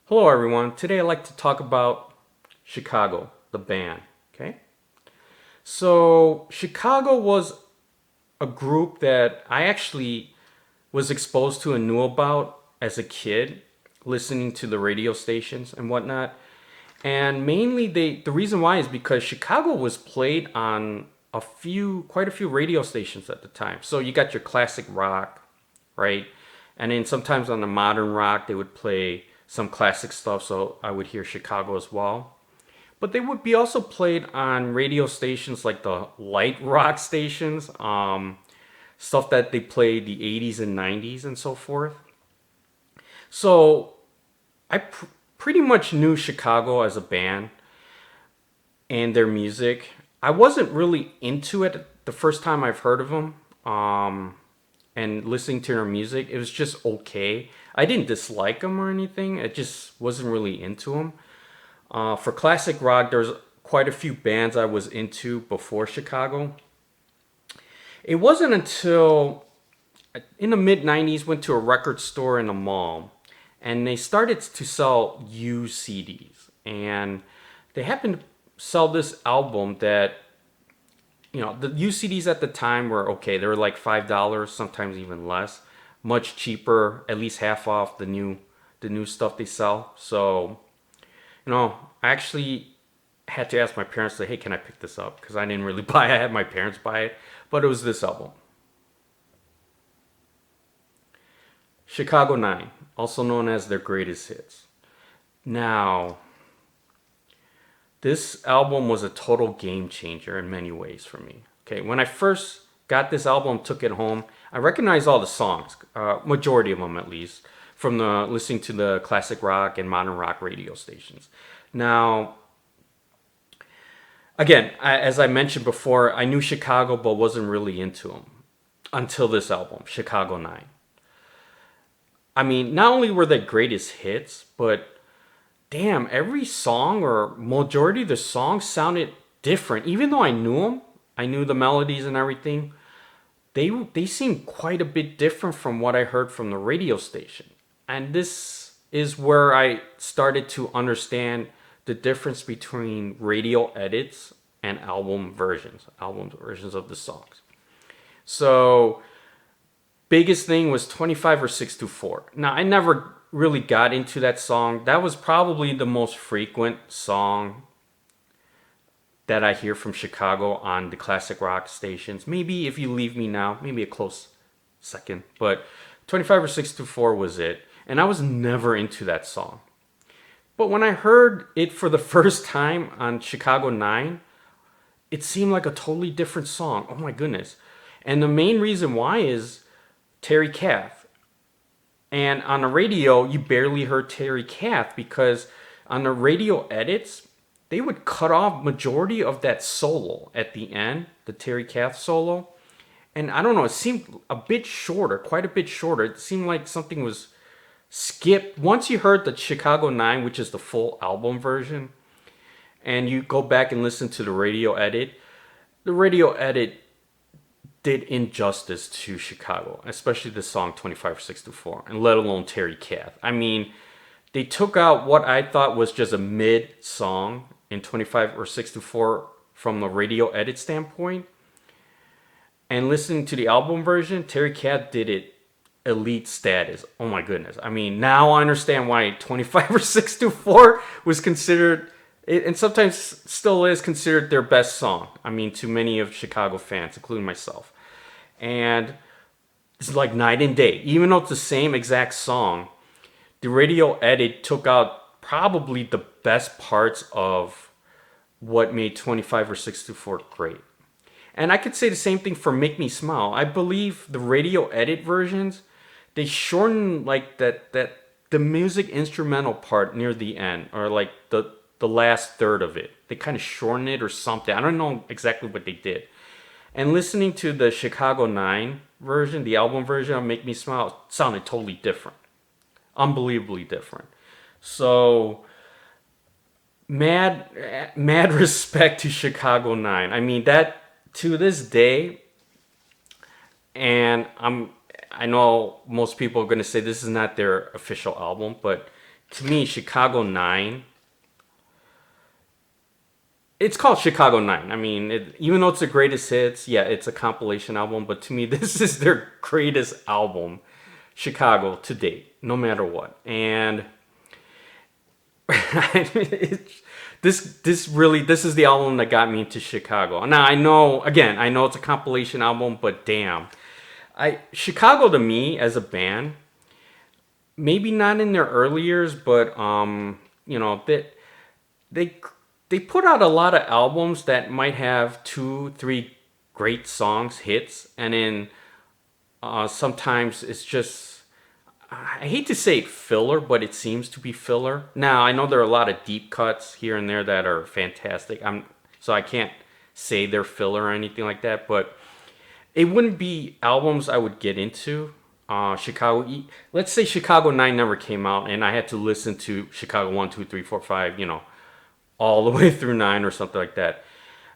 Hello, everyone. Today I'd like to talk about Chicago, the band. Okay. So, Chicago was a group that I actually was exposed to and knew about as a kid, listening to the radio stations and whatnot. And mainly, the reason why is because Chicago was played on quite a few radio stations at the time. So, you got your classic rock, right? And then sometimes on the modern rock, they would play some classic stuff, so I would hear Chicago as well. But they would be also played on radio stations like the light rock stations, stuff that they played the 80s and 90s and so forth. So pretty much knew Chicago as a band and their music. I wasn't really into it the first time I've heard of them. And listening to their music, it was just okay. I didn't dislike them or anything. I just wasn't really into them. For classic rock, there's quite a few bands I was into before Chicago. It wasn't until in the mid 90s went to a record store in a mall and they started to sell used CDs. And they happened to sell this album that the used CDs at the time were okay. They were like $5, sometimes even less, much cheaper, at least half off the new stuff they sell. So, I actually had to ask my parents, like, hey, can I pick this up? Because I didn't really buy it. I had my parents buy it, but it was this album, Chicago 9, also known as their greatest hits. Now, this album was a total game changer in many ways for me. Okay, when I first got this album, took it home, I recognized all the songs, majority of them at least, from the listening to the classic rock and modern rock radio stations. Now, again, as I mentioned before, I knew Chicago but wasn't really into them until this album, Chicago 9. I mean, not only were they greatest hits, but damn, every song or majority of the songs sounded different. Even though I knew them, I knew the melodies and everything. They seemed quite a bit different from what I heard from the radio station. And this is where I started to understand the difference between radio edits and album versions of the songs. So biggest thing was 25 or 624. Now, I never really got into that song. That was probably the most frequent song that I hear from Chicago on the classic rock stations. Maybe If You Leave Me Now, maybe a close second. But 25 or 624 was it. And I was never into that song. But when I heard it for the first time on Chicago 9, it seemed like a totally different song. Oh my goodness. And the main reason why is Terry Kath. And on the radio, you barely heard Terry Kath because on the radio edits, they would cut off majority of that solo at the end, the Terry Kath solo. And I don't know, it seemed a bit shorter, quite a bit shorter. It seemed like something was skipped. Once you heard the Chicago 9, which is the full album version, and you go back and listen to the radio edit did injustice to Chicago, especially the song 2564, and let alone Terry Kath. I mean, they took out what I thought was just a mid song in 25 or 64 from the radio edit standpoint. And listening to the album version, Terry Kath did it elite status. Oh my goodness. I mean, now I understand why 25 or 624 was considered, and sometimes still is considered their best song. I mean, to many of Chicago fans, including myself. And it's like night and day. Even though it's the same exact song, the radio edit took out probably the best parts of what made 25 or 624 great. And I could say the same thing for Make Me Smile. I believe the radio edit versions, they shorten like that the music instrumental part near the end, or like the last third of it. They kind of shorten it or something. I don't know exactly what they did. And listening to the Chicago 9 version, the album version of Make Me Smile, sounded totally different. Unbelievably different. So mad respect to Chicago 9. I mean, that to this day, and I know most people are going to say this is not their official album, but to me, Chicago 9, it's called Chicago 9. I mean, even though it's the greatest hits, yeah, it's a compilation album, but to me, this is their greatest album, Chicago, to date, no matter what. And this is the album that got me into Chicago. Now, I know it's a compilation album, but damn. Chicago to me as a band, maybe not in their early years, but they they put out a lot of albums that might have two, three great songs, hits, and then sometimes it's just, I hate to say filler, but it seems to be filler. Now I know there are a lot of deep cuts here and there that are fantastic. So I can't say they're filler or anything like that, but it wouldn't be albums I would get into. Let's say Chicago 9 never came out, and I had to listen to Chicago 1, 2, 3, 4, 5, all the way through 9 or something like that.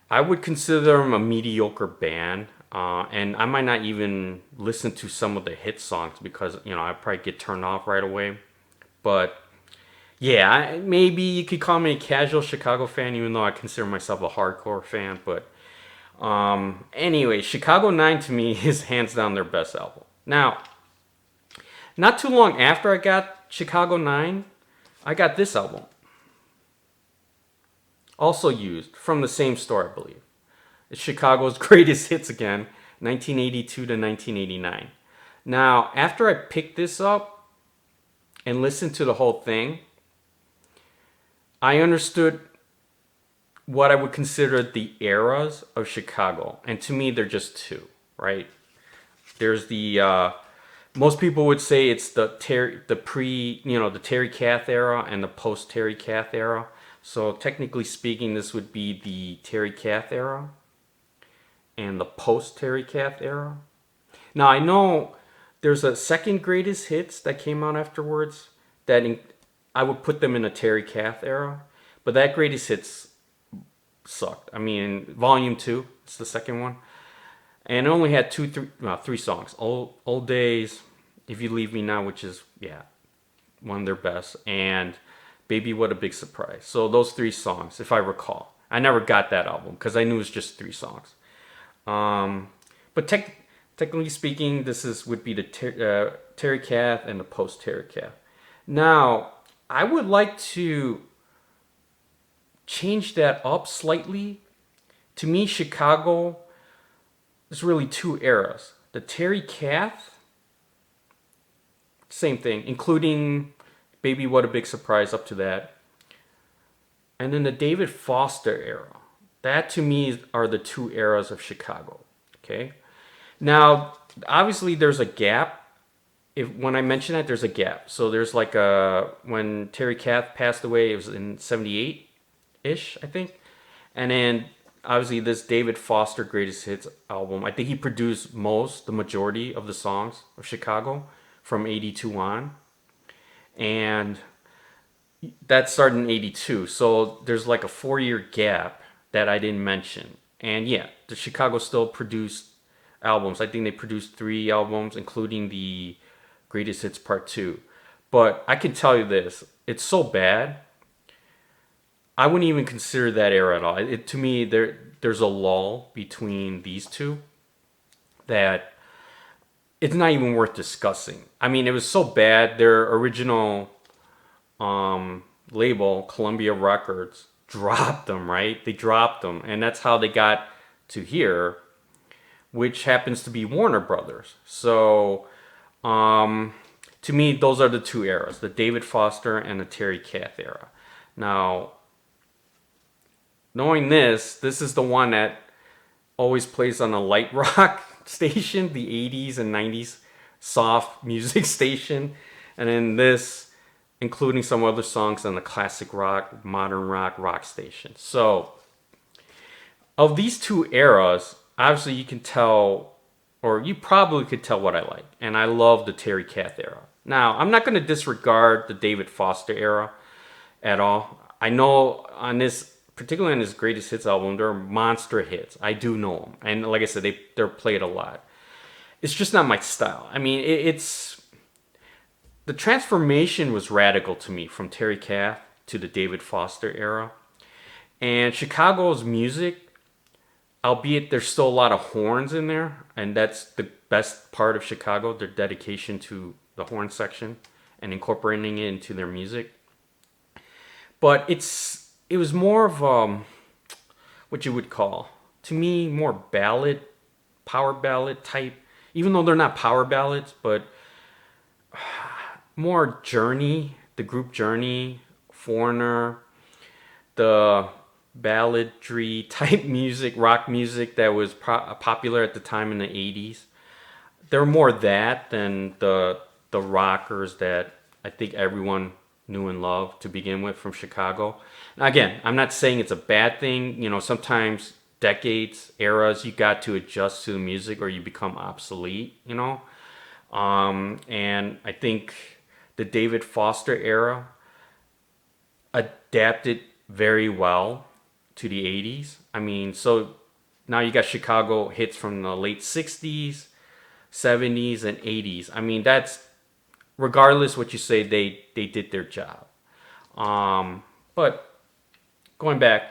I would consider them a mediocre band, and I might not even listen to some of the hit songs because I probably get turned off right away. But yeah, maybe you could call me a casual Chicago fan, even though I consider myself a hardcore fan. But anyway, Chicago 9 to me is hands down their best album. Now, not too long after I got Chicago 9, I got this album. Also used from the same store, I believe. It's Chicago's Greatest Hits again, 1982 to 1989. Now, after I picked this up and listened to the whole thing, I understood what I would consider the eras of Chicago. And to me, they're just two, right? There's the most people would say it's the Terry Kath era and the post Terry Kath era. So technically speaking, this would be the Terry Kath era and the post Terry Kath era. Now I know there's a second greatest hits that came out afterwards I would put them in a Terry Kath era, but that greatest hits sucked. I mean, Volume 2, it's the second one, and it only had three songs: Old Days, If You Leave Me Now, which is one of their best, and Baby What a Big Surprise. So those three songs, if I recall. I never got that album because I knew it was just three songs. But technically speaking, would be the Terry Kath and the post Terry Kath. Now, I would like to change that up slightly. To me, Chicago is really two eras. The Terry Kath, same thing, including Baby What a Big Surprise up to that. And then the David Foster era. That to me are the two eras of Chicago. Okay? Now, obviously there's a gap. When I mention that, there's a gap. So there's when Terry Kath passed away, it was in 78-ish, I think. And then obviously this David Foster Greatest Hits album, I think he produced the majority of the songs of Chicago from 82 on. And that started in 82. So there's like a 4-year gap that I didn't mention. And yeah, the Chicago still produced albums. I think they produced 3 albums, including the Greatest Hits Part 2. But I can tell you this, it's so bad, I wouldn't even consider that era at all. To me, there's a lull between these two that it's not even worth discussing. I mean, it was so bad. Their original label, Columbia Records, dropped them, right? They dropped them. And that's how they got to here, which happens to be Warner Brothers. So, to me, those are the two eras, the David Foster and the Terry Kath era. Now, knowing this is the one that always plays on a light rock station, the 80s and 90s soft music station, and then this, including some other songs on the classic rock, modern rock station. So, of these two eras, obviously you can tell, or you probably could tell what I like, and I love the Terry Kath era. Now, I'm not going to disregard the David Foster era at all. I know particularly on his Greatest Hits album, there are monster hits. I do know them. And like I said, they're played a lot. It's just not my style. I mean, the transformation was radical to me from Terry Kath to the David Foster era. And Chicago's music, albeit there's still a lot of horns in there, and that's the best part of Chicago, their dedication to the horn section and incorporating it into their music. But it was more of what you would call, to me, more ballad, power ballad type, even though they're not power ballads, but more Journey, the group Journey, Foreigner, the balladry type music, rock music that was popular at the time in the 80s. They're more that than the rockers that I think everyone knew and loved to begin with from Chicago. Now, again, I'm not saying it's a bad thing. You know, sometimes decades, eras, you got to adjust to the music or you become obsolete, you know. And I think the David Foster era adapted very well to the 80s. I mean, so now you got Chicago hits from the late 60s, 70s, and 80s. I mean, that's regardless what you say, they did their job. But going back,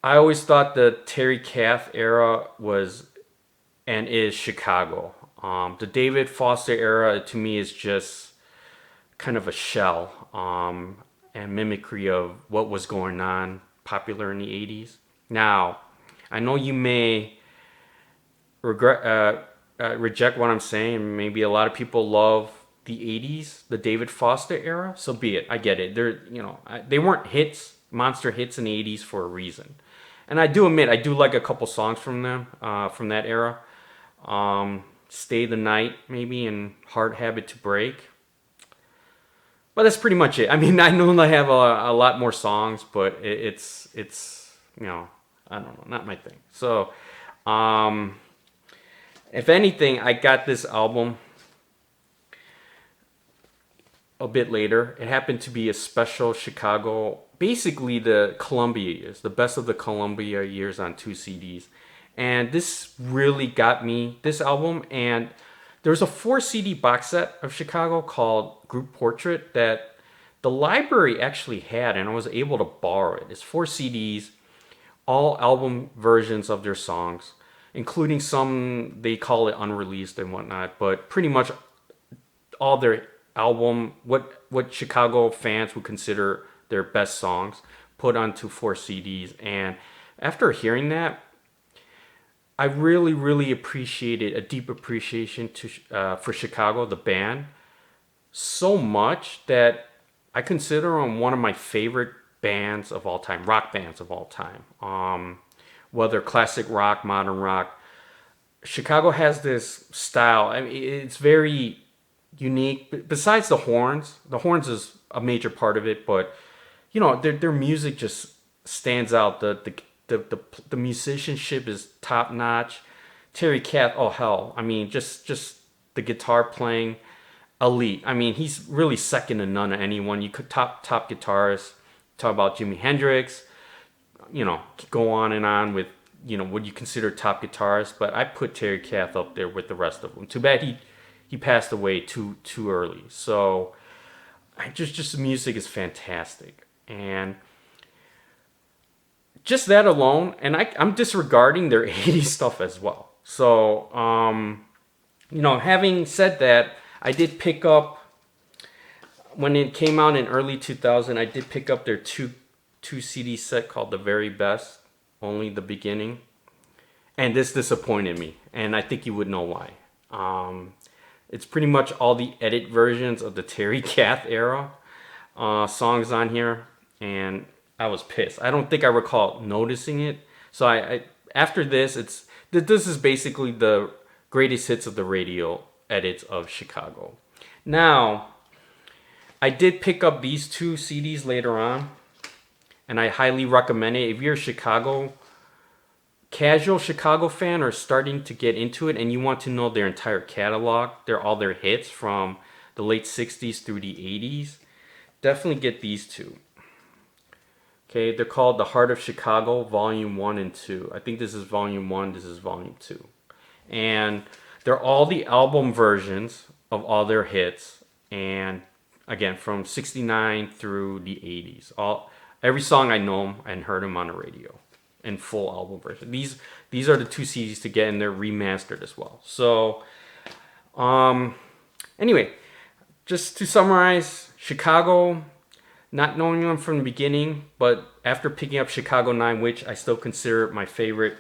I always thought the Terry Kath era was and is Chicago. The David Foster era to me is just kind of a shell and mimicry of what was going on popular in the 80s. Now, I know you may reject what I'm saying. Maybe a lot of people love the 80s, the David Foster era. So be it. I get it. They weren't hits, monster hits in the 80s for a reason. And I do admit, I do like a couple songs from them, from that era. Stay the Night, maybe, and Hard Habit to Break. But that's pretty much it. I mean, I know they have a lot more songs, but it's I don't know, not my thing. So, if anything, I got this album a bit later. It happened to be a special Chicago, basically the Columbia years, the best of the Columbia years on 2 CDs. And this really got me, this album. And there's a 4 CD box set of Chicago called Group Portrait that the library actually had, and I was able to borrow it. It's 4 CDs, all album versions of their songs, including some, they call it unreleased and whatnot, but pretty much all their album, what Chicago fans would consider their best songs, put onto 4 CDs. And after hearing that, I really, really appreciated a deep appreciation for Chicago, the band, so much that I consider them one of my favorite bands of all time, rock bands of all time. Whether classic rock, modern rock, Chicago has this style. I mean, it's very unique. Besides the horns is a major part of it, but their music just stands out. The musicianship is top notch. Terry Kath, oh hell, I mean, just the guitar playing, elite. I mean, he's really second to none of anyone. You could top guitarists. Talk about Jimi Hendrix. Go on and on with what you consider top guitarists, but I put Terry Kath up there with the rest of them. Too bad he passed away too early. So just the music is fantastic, and just that alone, and I'm disregarding their 80s stuff as well. So having said that, I did pick up when it came out in early 2000. I did pick up their two CD set called The Very Best, Only the Beginning, and this disappointed me, and I think you would know why. It's pretty much all the edit versions of the Terry Kath era songs on here, and I was pissed. I don't think I recall noticing it. So I after this, this is basically the greatest hits of the radio edits of Chicago. Now, I did pick up these 2 CDs later on, and I highly recommend it. If you're a casual Chicago fan or starting to get into it and you want to know their entire catalog, all their hits from the late 60s through the 80s, definitely get these 2. Okay, they're called The Heart of Chicago, Volume 1 and 2. I think this is Volume 1, this is Volume 2. And they're all the album versions of all their hits. and again from '69 through the '80s. Every song I know 'em and heard them on the radio in full album version. These are the two CDs to get, and they're remastered as well. So anyway, just to summarize, Chicago, not knowing them from the beginning, but after picking up Chicago 9, which I still consider my favorite,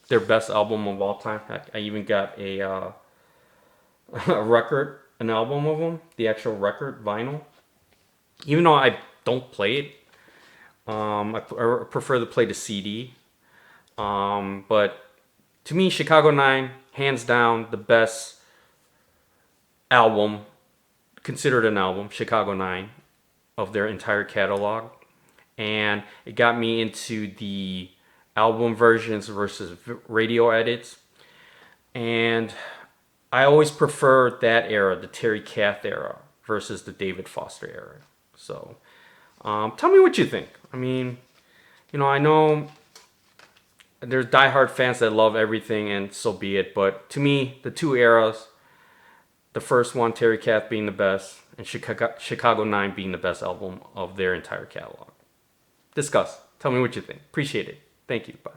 their best album of all time. I even got a a record, an album of them, the actual record, vinyl. Even though I don't play it, I prefer to play the CD. But to me, Chicago 9, hands down, the best album, considered an album, Chicago 9, of their entire catalog. And it got me into the album versions versus radio edits. And I always preferred that era, the Terry Kath era, versus the David Foster era. So tell me what you think. I mean, I know there's diehard fans that love everything, and so be it. But to me, the two eras, the first one, Terry Kath being the best, and Chicago 9 being the best album of their entire catalog. Discuss. Tell me what you think. Appreciate it. Thank you. Bye.